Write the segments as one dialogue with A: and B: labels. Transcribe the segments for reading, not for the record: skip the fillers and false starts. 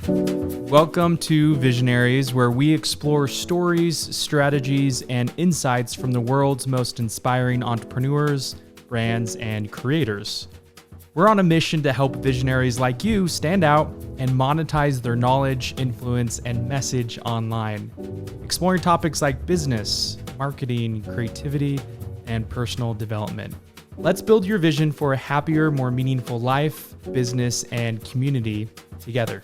A: Welcome to Visionaries, where we explore stories, strategies, and insights from the world's most inspiring entrepreneurs, brands, and creators. We're on a mission to help visionaries like you stand out and monetize their knowledge, influence, and message online, exploring topics like business, marketing, creativity, and personal development. Let's build your vision for a happier, more meaningful life, business, and community together.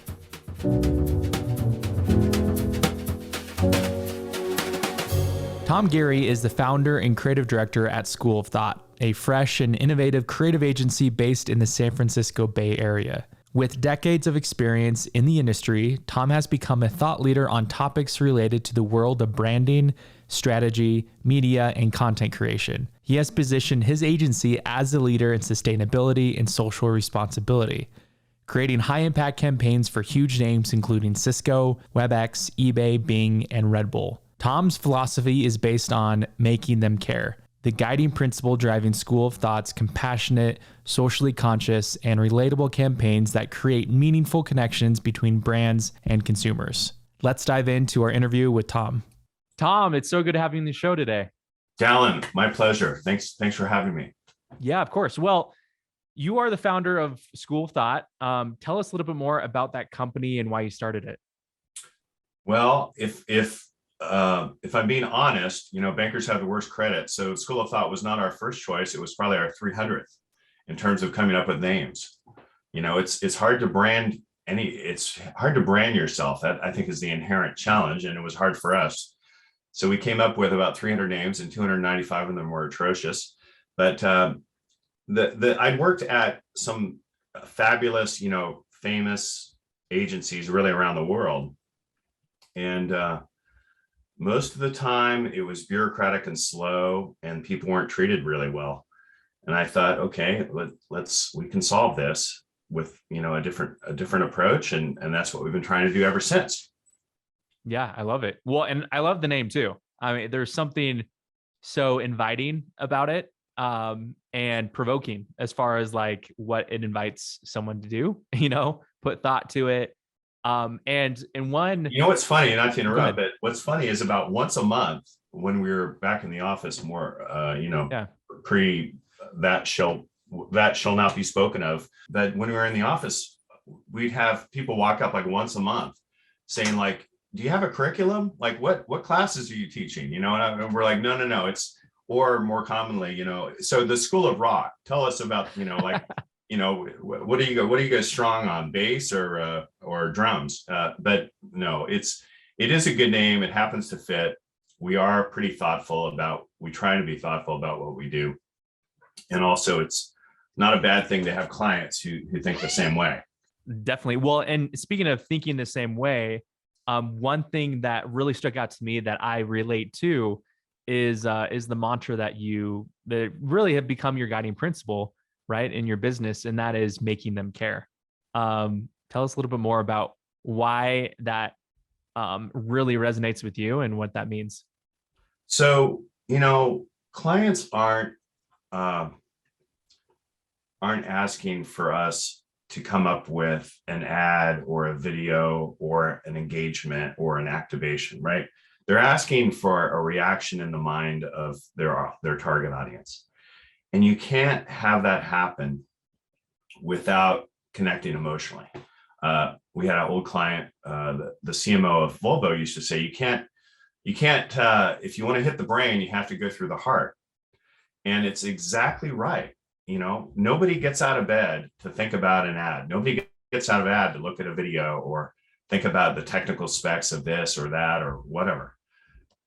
A: Tom Geary is the founder and creative director at School of Thought, a fresh and innovative creative agency based in the San Francisco Bay Area. With decades of experience in the industry, Tom has become a thought leader on topics related to the world of branding, strategy, media, and content creation. He has positioned his agency as a leader in sustainability and social responsibility, creating high-impact campaigns for huge names including Cisco, WebEx, eBay, Bing, and Red Bull. Tom's philosophy is based on making them care, the guiding principle driving School of Thought's compassionate, socially conscious, and relatable campaigns that create meaningful connections between brands and consumers. Let's dive into our interview with Tom. Tom, it's so good to have you on the show today.
B: Dallin, my pleasure. Thanks for having me.
A: Yeah, of course. Well, you are the founder of School of Thought. Tell us a little bit more about that company and why you started it.
B: Well, if I'm being honest, bankers have the worst credit. So School of Thought was not our first choice. It was probably our 300th in terms of coming up with names. It's hard to brand it's hard to brand yourself. That I think is the inherent challenge. And it was hard for us. So we came up with about 300 names and 295 of them were atrocious. But I'd worked at some fabulous, famous agencies really around the world. And most of the time it was bureaucratic and slow and people weren't treated really well. And I thought, okay, we can solve this with, a different approach. And that's what we've been trying to do ever since.
A: Yeah, I love it. Well, and I love the name too. I mean, there's something so inviting about it, and provoking as far as like what it invites someone to do, put thought to it. And one,
B: what's funny, not to interrupt, but what's funny is about once a month when we were back in the office more, pre that shall not be spoken of, that when we were in the office, we'd have people walk up like once a month saying like, do you have a curriculum? Like what classes are you teaching? And we're like, no, it's, or more commonly, so the School of Rock, tell us about, what are you guys strong on, bass or drums? But no, it is a good name. It happens to fit. We try to be thoughtful about what we do. And also it's not a bad thing to have clients who think the same way.
A: Definitely. Well, and speaking of thinking the same way, one thing that really stuck out to me that I relate to is the mantra that really have become your guiding principle, right, in your business, and that is making them care. Tell us a little bit more about why that really resonates with you and what that means.
B: So, clients aren't asking for us to come up with an ad or a video or an engagement or an activation, right? They're asking for a reaction in the mind of their target audience. And you can't have that happen without connecting emotionally. We had an old client, the CMO of Volvo used to say, you can't, if you want to hit the brain, you have to go through the heart. And it's exactly right. Nobody gets out of bed to think about an ad. Nobody gets out of bed to look at a video or think about the technical specs of this or that or whatever.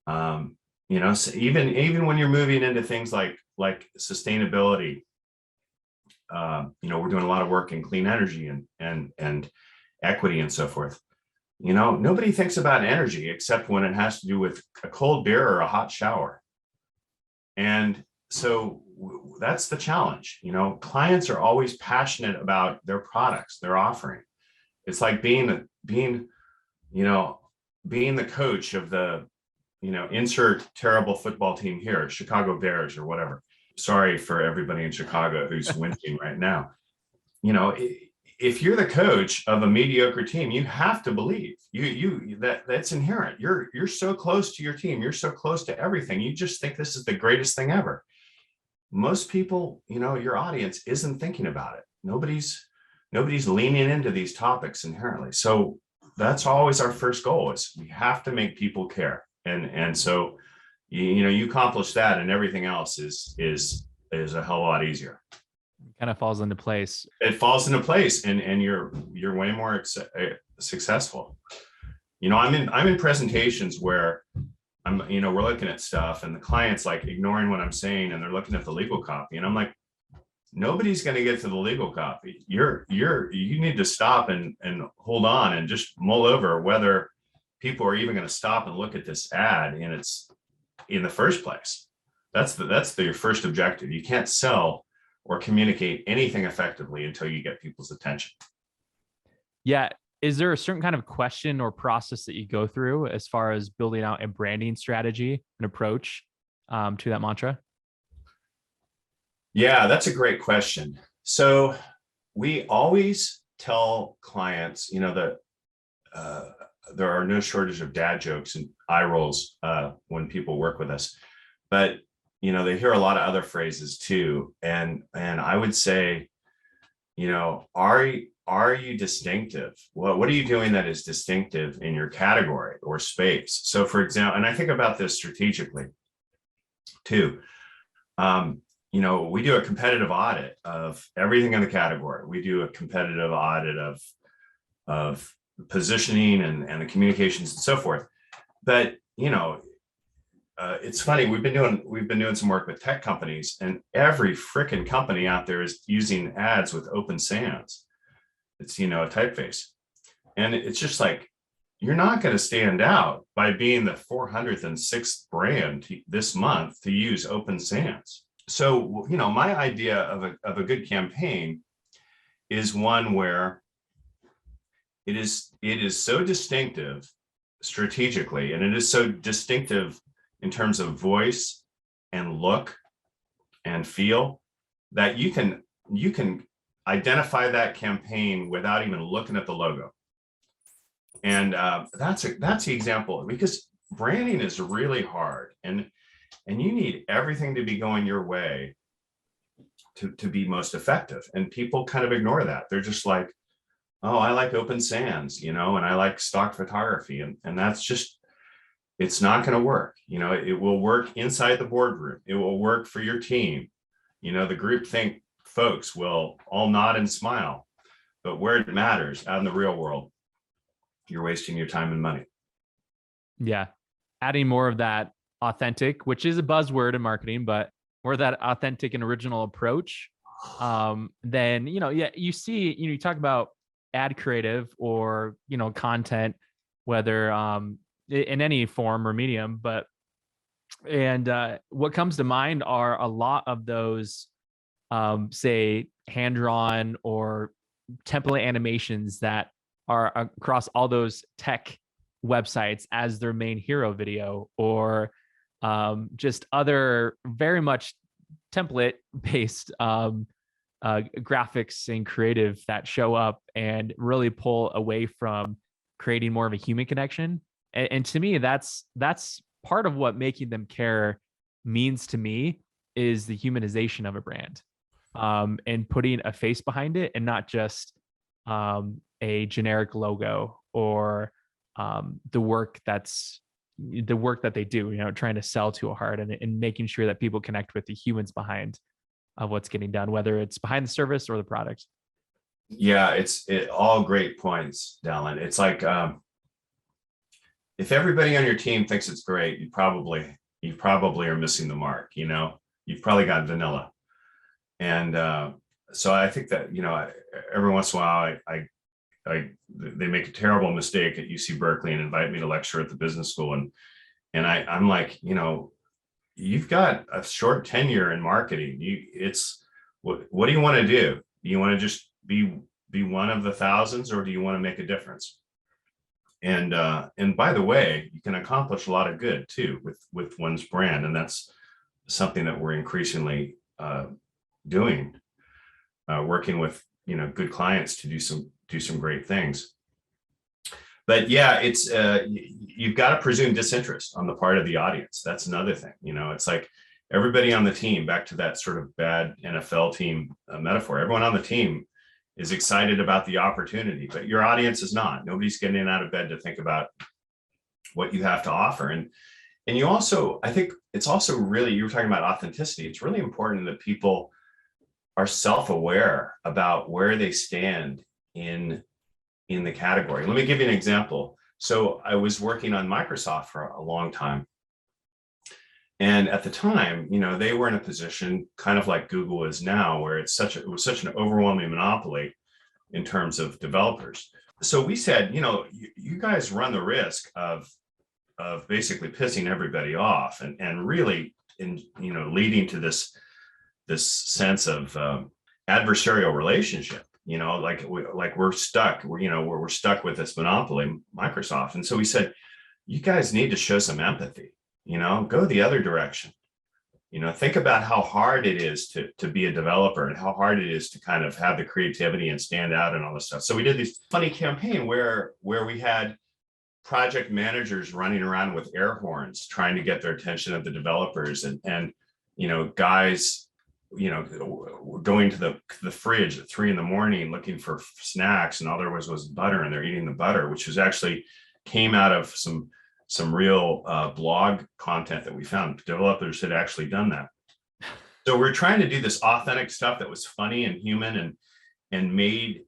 B: So even when you're moving into things like sustainability, we're doing a lot of work in clean energy and equity and so forth. Nobody thinks about energy except when it has to do with a cold beer or a hot shower. And so that's the challenge. Clients are always passionate about their products, their offering. It's like being the coach of the, insert terrible football team here, Chicago Bears or whatever. Sorry for everybody in Chicago who's wincing right now. if you're the coach of a mediocre team, you have to believe that's inherent. You're so close to your team. You're so close to everything. You just think this is the greatest thing ever. Most people, your audience isn't thinking about it. Nobody's leaning into these topics inherently. So that's always our first goal, is we have to make people care. And so, you accomplish that, and everything else is a hell of a lot easier.
A: Kind of falls into place.
B: It falls into place, and you're way more successful. I'm in presentations where we're looking at stuff, and the client's like ignoring what I'm saying, and they're looking at the legal copy, and I'm like, nobody's going to get to the legal copy. You need to stop and hold on and just mull over whether people are even going to stop and look at this ad in the first place. That's your first objective. You can't sell or communicate anything effectively until you get people's attention.
A: Yeah. Is there a certain kind of question or process that you go through as far as building out a branding strategy and approach to that mantra?
B: Yeah, that's a great question. So we always tell clients, that there are no shortage of dad jokes and eye rolls when people work with us, but they hear a lot of other phrases too. And I would say, are you distinctive? What are you doing that is distinctive in your category or space? So for example, and I think about this strategically too. We do a competitive audit of everything in the category. We do a competitive audit of positioning and the communications and so forth. But it's funny. We've been doing some work with tech companies, and every freaking company out there is using ads with open sans. It's a typeface, and it's just like, you're not going to stand out by being the 406th brand this month to use open sans. So my idea of a good campaign is one where it is so distinctive strategically, and it is so distinctive in terms of voice and look and feel, that you can identify that campaign without even looking at the logo. And that's the example, because branding is really hard, and you need everything to be going your way to be most effective. And people kind of ignore that. They're just like, oh, I like open sans, and I like stock photography, and that's just, it's not going to work. It will work inside the boardroom. It will work for your team. The groupthink folks will all nod and smile, but where it matters, out in the real world, you're wasting your time and money.
A: Yeah. Adding more of that authentic, which is a buzzword in marketing, but more of that authentic and original approach. Then, you see, you talk about ad creative or, content, whether in any form or medium, and what comes to mind are a lot of those, say, hand-drawn or template animations that are across all those tech websites as their main hero video, or just other very much template based graphics and creative that show up and really pull away from creating more of a human connection. And to me, that's part of what making them care means to me, is the humanization of a brand, and putting a face behind it, and not just a generic logo or the work that they do, trying to sell to a heart, and making sure that people connect with the humans behind what's getting done, whether it's behind the service or the product.
B: Yeah, all great points, Dallin. It's like, if everybody on your team thinks it's great, you probably are missing the mark. You've probably got vanilla. And so I think that, every once in a while, they make a terrible mistake at UC Berkeley and invite me to lecture at the business school. And I'm like, you've got a short tenure in marketing. What do you want to do? Do you want to just be one of the thousands, or do you want to make a difference? And by the way, you can accomplish a lot of good too with one's brand. And that's something that we're increasingly doing, working with good clients to do some great things. But yeah, it's you've got to presume disinterest on the part of the audience. That's another thing. It's like everybody on the team, back to that sort of bad NFL team metaphor, everyone on the team is excited about the opportunity, but your audience is not. Nobody's getting out of bed to think about what you have to offer. And you also, I think it's also really, you were talking about authenticity. It's really important that people are self-aware about where they stand in the category. Let me give you an example. So I was working on Microsoft for a long time. And at the time, they were in a position kind of like Google is now, where it was such an overwhelming monopoly in terms of developers. So we said, you guys run the risk of basically pissing everybody off and really leading to this sense of adversarial relationship. Like we're stuck. We're stuck with this monopoly, Microsoft. And so we said, you guys need to show some empathy. Go the other direction. Think about how hard it is to be a developer and how hard it is to kind of have the creativity and stand out and all this stuff. So we did this funny campaign where we had project managers running around with air horns trying to get their attention of the developers, and guys going to the fridge at 3 a.m. looking for snacks, and all there was butter, and they're eating the butter, which was actually came out of some real blog content that we found. Developers had actually done that. So we're trying to do this authentic stuff that was funny and human and made,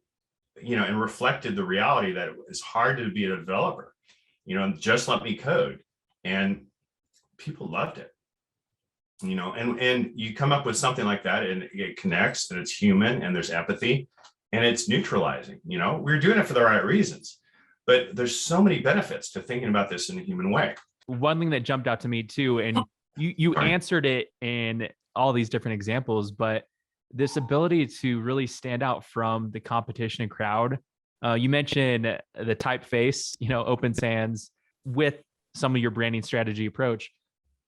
B: and reflected the reality that it was hard to be a developer, just let me code. And people loved it, and you come up with something like that and it connects and it's human and there's empathy and it's neutralizing. We're doing it for the right reasons. But there's so many benefits to thinking about this in a human way.
A: One thing that jumped out to me too, and you answered it in all these different examples, but this ability to really stand out from the competition and crowd. You mentioned the typeface, open sans with some of your branding strategy approach.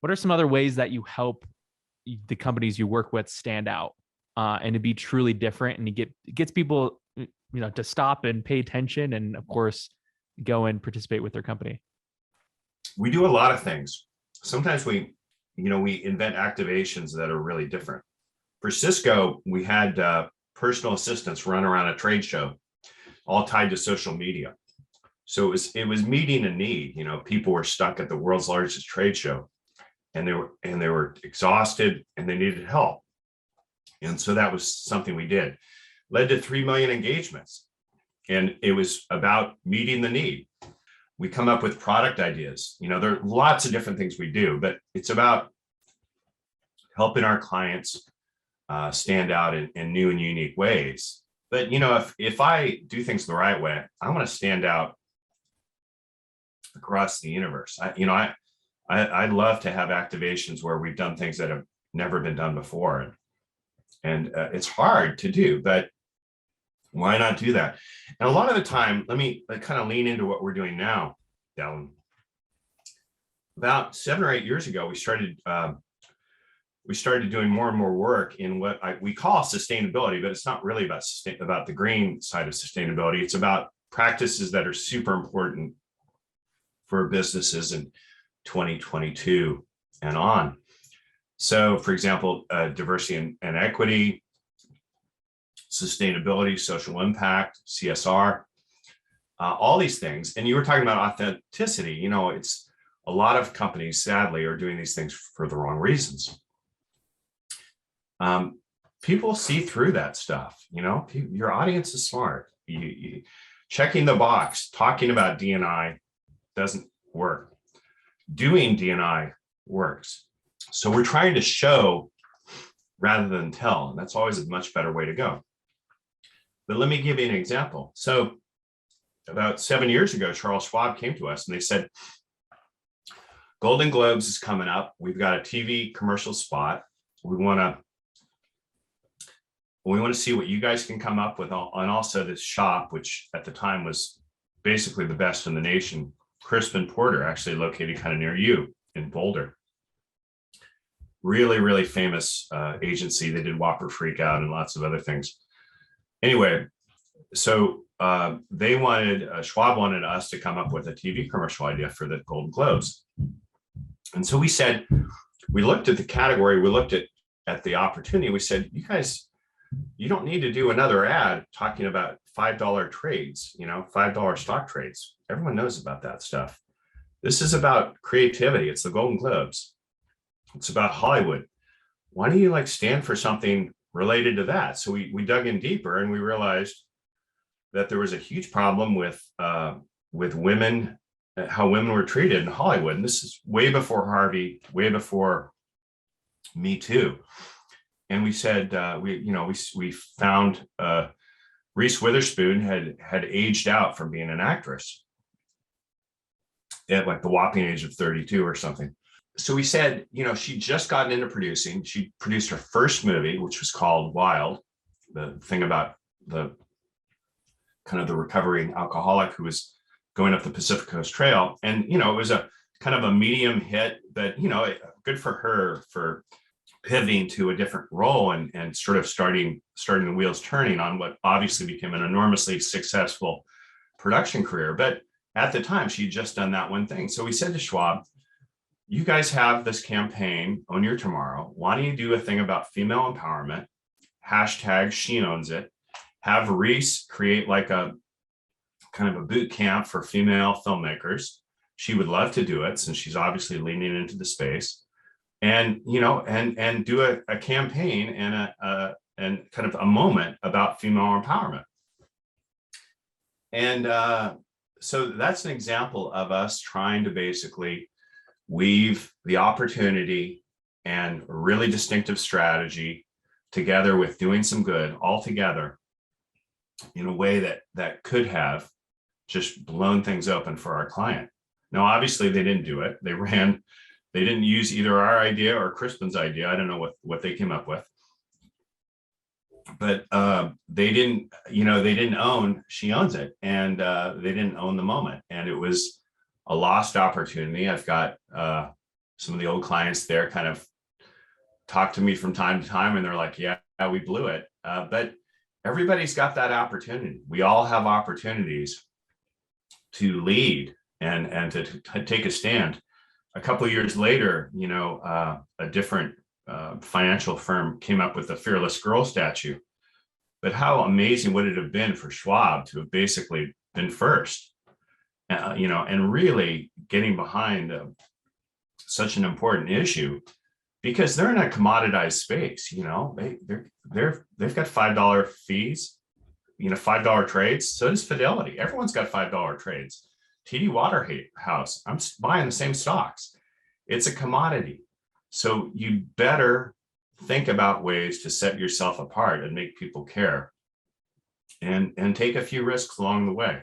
A: What are some other ways that you help the companies you work with stand out and to be truly different, and it gets people, to stop and pay attention, and of course, go and participate with their company?
B: We do a lot of things. Sometimes we invent activations that are really different. For Cisco, we had personal assistants run around a trade show, all tied to social media. So it was meeting a need. People were stuck at the world's largest trade show, and they were exhausted and they needed help. And so that was something we did. Led to 3 million engagements. And it was about meeting the need. We come up with product ideas. There are lots of different things we do, but it's about helping our clients stand out in new and unique ways. But, if I do things the right way, I want to stand out across the universe. I'd love to have activations where we've done things that have never been done before. And it's hard to do, but why not do that? And a lot of the time, let me kind of lean into what we're doing now, Dallin. About 7 or 8 years ago, we started doing more and more work in what we call sustainability, but it's not really about the green side of sustainability. It's about practices that are super important for businesses in 2022 and on. So, for example, diversity and equity, sustainability, social impact, CSR, all these things. And you were talking about authenticity. It's a lot of companies, sadly, are doing these things for the wrong reasons. People see through that stuff. Your audience is smart. You checking the box, talking about D&I doesn't work. Doing D&I works. So we're trying to show rather than tell, and that's always a much better way to go. But let me give you an example. So about 7 years ago, Charles Schwab came to us and they said, Golden Globes is coming up. We've got a TV commercial spot. We want to see what you guys can come up with, and also this shop, which at the time was basically the best in the nation, Crispin Porter, actually located kind of near you in Boulder. Really, really famous agency. They did Whopper Freakout and lots of other things. Anyway, so they wanted, Schwab wanted us to come up with a TV commercial idea for the Golden Globes. And so we said, we looked at the category, we looked at the opportunity. We said, you guys, you don't need to do another ad talking about $5 trades, $5 stock trades. Everyone knows about that stuff. This is about creativity. It's the Golden Globes. It's about Hollywood. Why don't you stand for something related to that? So we dug in deeper and we realized that there was a huge problem with women, how women were treated in Hollywood. And this is way before Harvey, way before Me Too. And we said, we found Reese Witherspoon had aged out from being an actress at the whopping age of 32 or something. So we said, she'd just gotten into producing. She produced her first movie, which was called Wild, the thing about the kind of the recovering alcoholic who was going up the Pacific Coast Trail. And, it was a kind of a medium hit, but, good for her for pivoting to a different role and sort of starting the wheels turning on what obviously became an enormously successful production career. But at the time, she'd just done that one thing. So we said to Schwab, you guys have this campaign, Own Your Tomorrow. Why don't you do a thing about female empowerment? Hashtag She Owns It. Have Reese create a kind of a boot camp for female filmmakers. She would love to do it since she's obviously leaning into the space. And, and do a campaign and kind of a moment about female empowerment. And so that's an example of us trying to basically weave the opportunity and really distinctive strategy together with doing some good all together in a way that could have just blown things open for our client. Now, obviously they didn't do it. They didn't use either our idea or Crispin's idea. I don't know what they came up with, but they didn't own She Owns It, and they didn't own the moment. And it was a lost opportunity. I've got some of the old clients there kind of talk to me from time to time, and they're like, yeah, we blew it. But everybody's got that opportunity. We all have opportunities to lead and to take a stand. A couple of years later, a different financial firm came up with the Fearless Girl statue. But how amazing would it have been for Schwab to have basically been first, and really getting behind such an important issue, because they're in a commoditized space. They've got $5 fees, $5 trades. So does Fidelity. Everyone's got $5 trades. TD Waterhouse, I'm buying the same stocks. It's a commodity. So you better think about ways to set yourself apart and make people care and take a few risks along the way.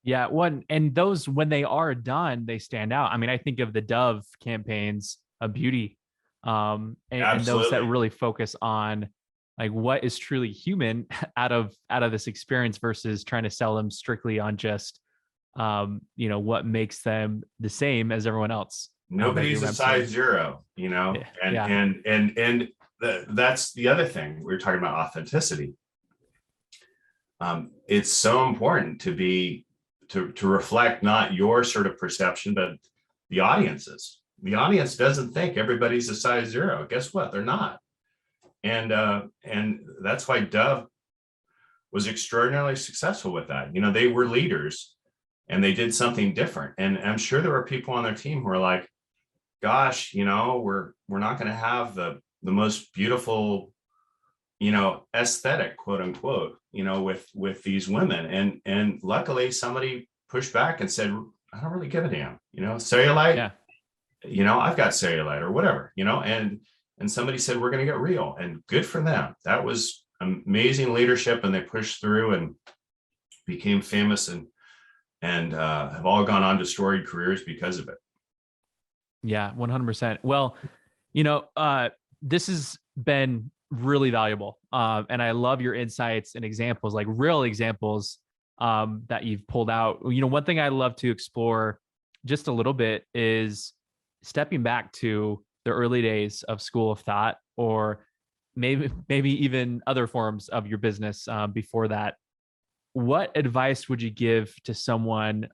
A: Yeah, and those, when they are done, they stand out. I mean, I think of the Dove campaigns, a beauty, and those that really focus on what is truly human out of this experience versus trying to sell them strictly on just what makes them the same as everyone else.
B: Nobody's a size zero, and that's the other thing. We were talking about authenticity. It's so important to reflect not your sort of perception, but the audience's. The audience doesn't think everybody's a size zero. Guess what? They're not. And that's why Dove was extraordinarily successful with that. They were leaders and they did something different. And I'm sure there were people on their team who were like, gosh, we're not going to have the most beautiful, aesthetic, quote unquote, with these women. And luckily somebody pushed back and said, I don't really give a damn, cellulite, I've got cellulite or whatever, and somebody said, we're going to get real, and good for them. That was amazing leadership. And they pushed through and became famous and have all gone on to storied careers because of it.
A: Yeah, 100%. Well, this has been really valuable. And I love your insights and examples, real examples that you've pulled out. One thing I love to explore just a little bit is stepping back to the early days of School of Thought, or maybe even other forms of your business before that. What advice would you give to someone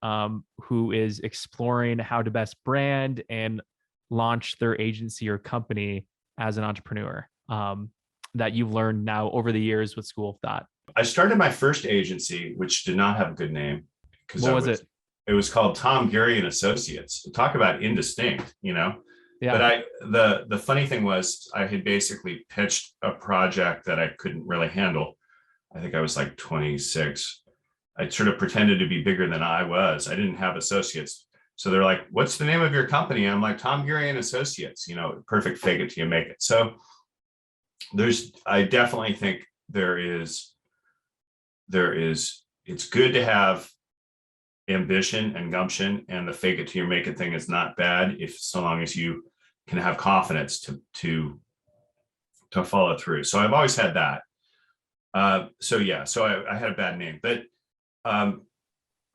A: who is exploring how to best brand and launch their agency or company as an entrepreneur that you've learned now over the years with School of Thought?
B: I started my first agency, which did not have a good name because
A: What was it?
B: It was called Tom Geary and Associates. Talk about indistinct,
A: Yeah.
B: But the funny thing was I had basically pitched a project that I couldn't really handle. I think I was like 26. I sort of pretended to be bigger than I was. I didn't have associates. So they're like, what's the name of your company? I'm like, Tom Geary and Associates, perfect, fake it till you make it. So I definitely think it's good to have ambition and gumption, and the fake it till you make it thing is not bad so long as you can have confidence to follow through. So I've always had that. So I had a bad name, but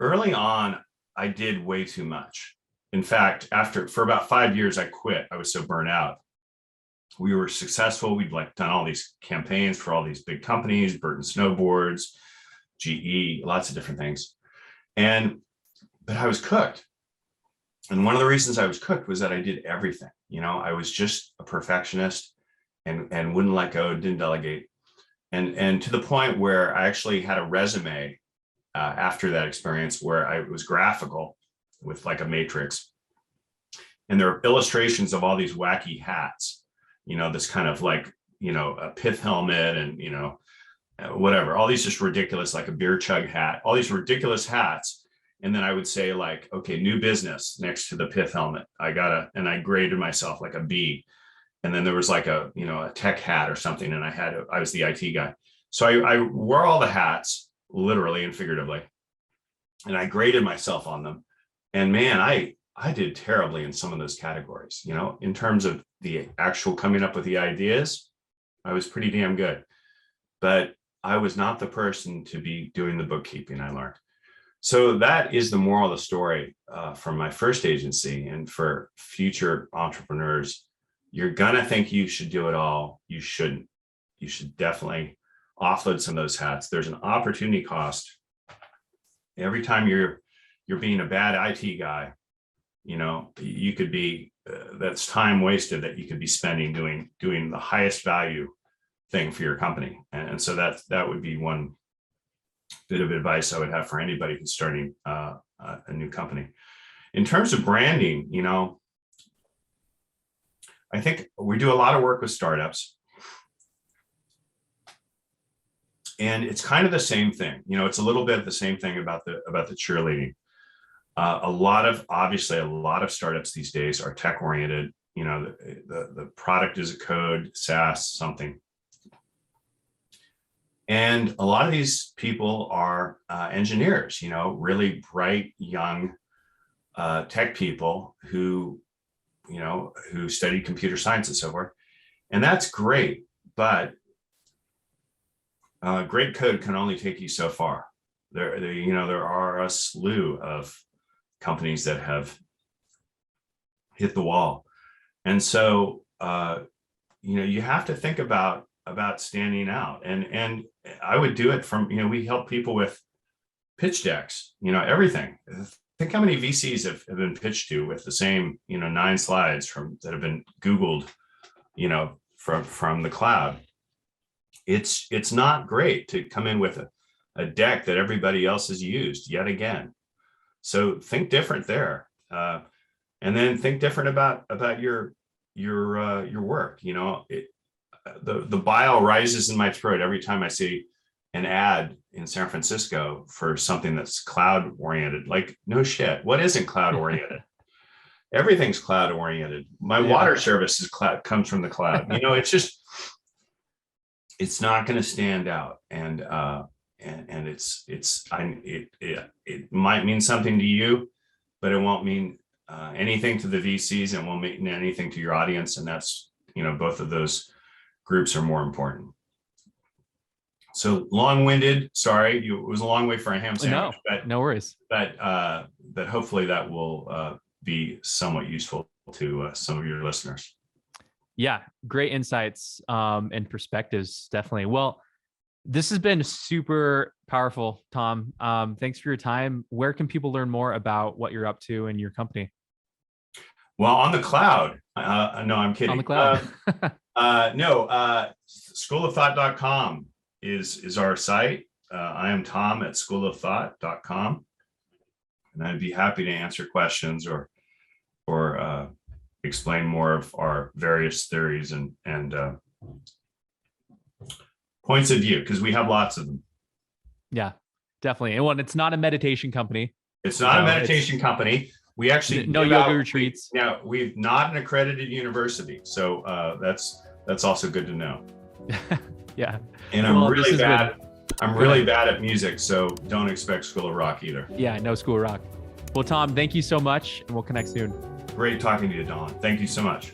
B: early on I did way too much. In fact, for about 5 years, I quit. I was so burnt out. We were successful. We'd done all these campaigns for all these big companies, Burton Snowboards, GE, lots of different things. But I was cooked. And one of the reasons I was cooked was that I did everything. I was just a perfectionist and wouldn't let go, didn't delegate. And to the point where I actually had a resume after that experience where I was graphical with like a matrix. And there are illustrations of all these wacky hats, this kind of a pith helmet and, whatever, all these just ridiculous, like a beer chug hat, all these ridiculous hats. And then I would say okay, new business next to the pith helmet. And I graded myself like a B. And then there was a tech hat or something. And I was the IT guy. So I wore all the hats, literally and figuratively. And I graded myself on them. And man, I did terribly in some of those categories, in terms of the actual coming up with the ideas, I was pretty damn good. But I was not the person to be doing the bookkeeping, I learned. So that is the moral of the story from my first agency. And for future entrepreneurs, you're going to think you should do it all. You shouldn't. You should definitely offload some of those hats. There's an opportunity cost. Every time you're being a bad IT guy, you could be, that's time wasted that you could be spending doing the highest value thing for your company. And so that would be one bit of advice I would have for anybody who's starting a new company. In terms of branding, I think we do a lot of work with startups. And it's kind of the same thing. It's a little bit of the same thing about the cheerleading. A lot of startups these days are tech oriented. The product is a code, SaaS, something. And a lot of these people are engineers, really bright, young tech people who studied computer science and so forth. And that's great, but great code can only take you so far. There are a slew of companies that have hit the wall. And so, you have to think about standing out. And I would do it from, we help people with pitch decks, everything. Think how many VCs have been pitched to with the same, 9 slides that have been Googled, from the cloud. It's not great to come in with a deck that everybody else has used yet again. So think different there, and then think different about your work. The bile rises in my throat every time I see an ad in San Francisco for something that's cloud oriented. Like, no shit, what isn't cloud oriented? Everything's cloud oriented. My water service comes from the cloud. It's just, it's not going to stand out. And it might mean something to you, but it won't mean anything to the VCs, and won't mean anything to your audience. And that's, both of those groups are more important. So long-winded, sorry, it was a long way for a ham sandwich.
A: No, no worries.
B: But hopefully that will be somewhat useful to some of your listeners.
A: Yeah, great insights and perspectives, definitely. Well, this has been super powerful, Tom. Thanks for your time. Where can people learn more about what you're up to and your company?
B: Well, on the cloud. No, I'm kidding.
A: On the cloud.
B: Schoolofthought.com is our site. I am Tom at schoolofthought.com, and I'd be happy to answer questions or explain more of our various theories and points of view, because we have lots of them.
A: Yeah, definitely. And one, it's not a meditation company.
B: It's not a meditation company. We actually
A: no yoga retreats.
B: We're not an accredited university, so that's also good to know.
A: Yeah.
B: And I'm really bad. I'm really bad at music, so don't expect School of Rock either.
A: Yeah, no School of Rock. Well, Tom, thank you so much, and we'll connect soon.
B: Great talking to you, Dallin. Thank you so much.